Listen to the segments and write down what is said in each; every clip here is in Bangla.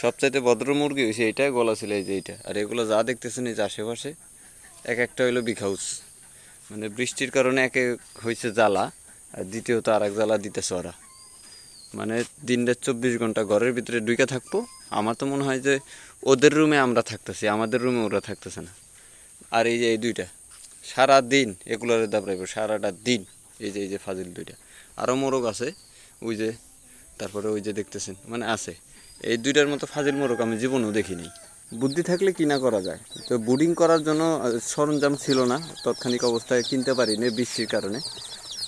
সবচাইতে ভদ্র মুরগি হয়েছে এইটা, গলা ছিল এই যে এইটা। আর এগুলো যা দেখতেছেন এই যে আশেপাশে এক একটা হইলো বিগ হাউস। মানে বৃষ্টির কারণে একে হয়েছে জ্বালা, আর দ্বিতীয়ত আর এক জ্বালা দিতেছে ওরা। মানে দিনটা 24 ঘন্টা ঘরের ভিতরে ঢুকে থাকবো। আমার তো মনে হয় যে ওদের রুমে আমরা থাকতেছি, আমাদের রুমে ওরা থাকতেছে না। আর এই যে এই দুইটা সারা দিন এগুলোর দাবড়াইব সারাটা দিন। এই যে ফাজিল দুইটা, আরও মোরগ আছে ওই যে, তারপরে ওই যে দেখতেছেন মানে আছে। এই দুইটার মতো ফাজিল মোরগ আমি জীবনেও দেখিনি। বুদ্ধি থাকলে কি না করা যায়। তো বুডিং করার জন্য সরঞ্জাম ছিল না, তৎক্ষণিক অবস্থায় কিনতে পারিনি বৃষ্টির কারণে।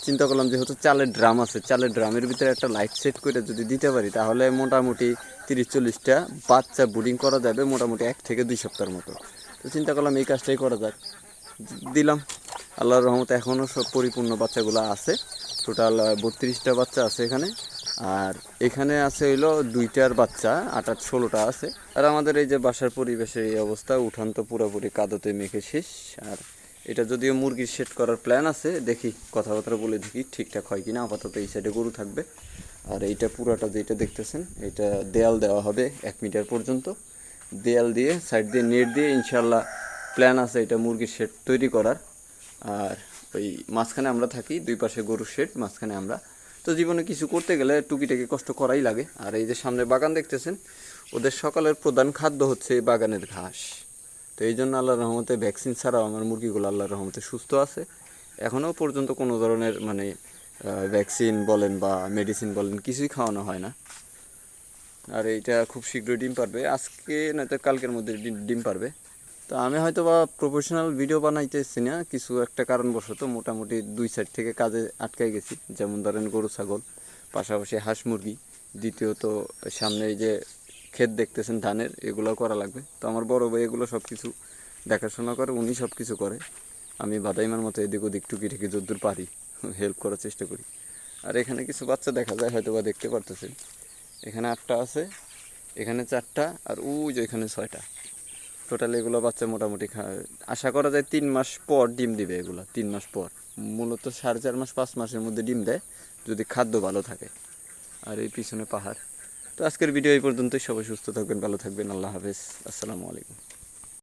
চিন্তা করলাম যেহেতু চালের ড্রাম আছে, চালের ড্রামের ভিতরে একটা লাইট সেট করে যদি দিতে পারি তাহলে মোটামুটি 30-40টা বাচ্চা বুডিং করা যাবে মোটামুটি 1 থেকে 2 সপ্তাহের মতো। তো চিন্তা করলাম এই কাজটাই করা যাক, দিলাম। আল্লাহর রহমতে এখনও সব পরিপূর্ণ বাচ্চাগুলো আছে। টোটাল 32টা বাচ্চা আছে এখানে। আর এখানে আছে হইলো 2টার বাচ্চা, 8-16টা আছে। আর আমাদের এই যে বাসার পরিবেশের এই অবস্থা, উঠান তো পুরোপুরি কাদোতে মেখে শেষ। আর এটা যদিও মুরগির সেট করার প্ল্যান আছে, দেখি কথাবার্তা বলে দেখি ঠিকঠাক হয় কিনা। আপাতত এই সাইডে গরু থাকবে। আর এইটা পুরাটা যেটা দেখতেছেন এটা দেয়াল দেওয়া হবে 1 মিটার পর্যন্ত। দেয়াল দিয়ে সাইড দিয়ে নেট দিয়ে ইনশাল্লাহ প্ল্যান আছে এটা মুরগির শেড তৈরি করার। আর ওই মাঝখানে আমরা থাকি, 2 পাশে গরুর শেড, মাঝখানে আমরা। তো জীবনে কিছু করতে গেলে টুকিটাকি কষ্ট করাই লাগে। আর এই যে সামনে বাগান দেখতেছেন, ওদের সকালের প্রধান খাদ্য হচ্ছে এই বাগানের ঘাস। তো এই জন্য আল্লাহর রহমতে ভ্যাকসিন ছাড়াও আমার মুরগিগুলো আল্লাহর রহমতে সুস্থ আছে। এখনও পর্যন্ত কোনো ধরনের মানে ভ্যাকসিন বলেন বা মেডিসিন বলেন কিছুই খাওয়ানো হয় না। আর এইটা খুব শীঘ্রই ডিম পারবে, আজকে নয়তো কালকের মধ্যে ডিম পারবে। তো আমি হয়তো বা প্রফেশনাল ভিডিও বানাইতেছি না, কিছু একটা কারণবশত মোটামুটি 2 সাইড থেকে কাজে আটকাই গেছি। যেমন ধরেন গরু ছাগল, পাশাপাশি হাঁস মুরগি, দ্বিতীয়ত সামনে এই যে ক্ষেত দেখতেছেন ধানের, এগুলো করা লাগবে। তো আমার বড় ভাই এগুলো সব কিছু দেখাশোনা করে, উনি সব কিছু করে। আমি বাদাইমার মতো এদিক ওদিক টুকিটাকি যদ্দূর পারি হেল্প করার চেষ্টা করি। আর এখানে কিছু বাচ্চা দেখা যায়, হয়তো বা দেখতে পারতেছেন। এখানে 8টা আছে, এখানে 4টা, আর ওই যে এখানে 6টা। টোটাল এগুলো বাচ্চা মোটামুটি আশা করা যায় 3 মাস পর ডিম দিবে এগুলো, 3 মাস পর। মূলত 4.5 মাস 5 মাসের মধ্যে ডিম দেয় যদি খাদ্য ভালো থাকে। আর এই পিছনে পাহাড়। তো আজকের ভিডিও এই পর্যন্তই। সবাই সুস্থ থাকবেন, ভালো থাকবেন। আল্লাহ হাফেজ, আসসালামু আলাইকুম।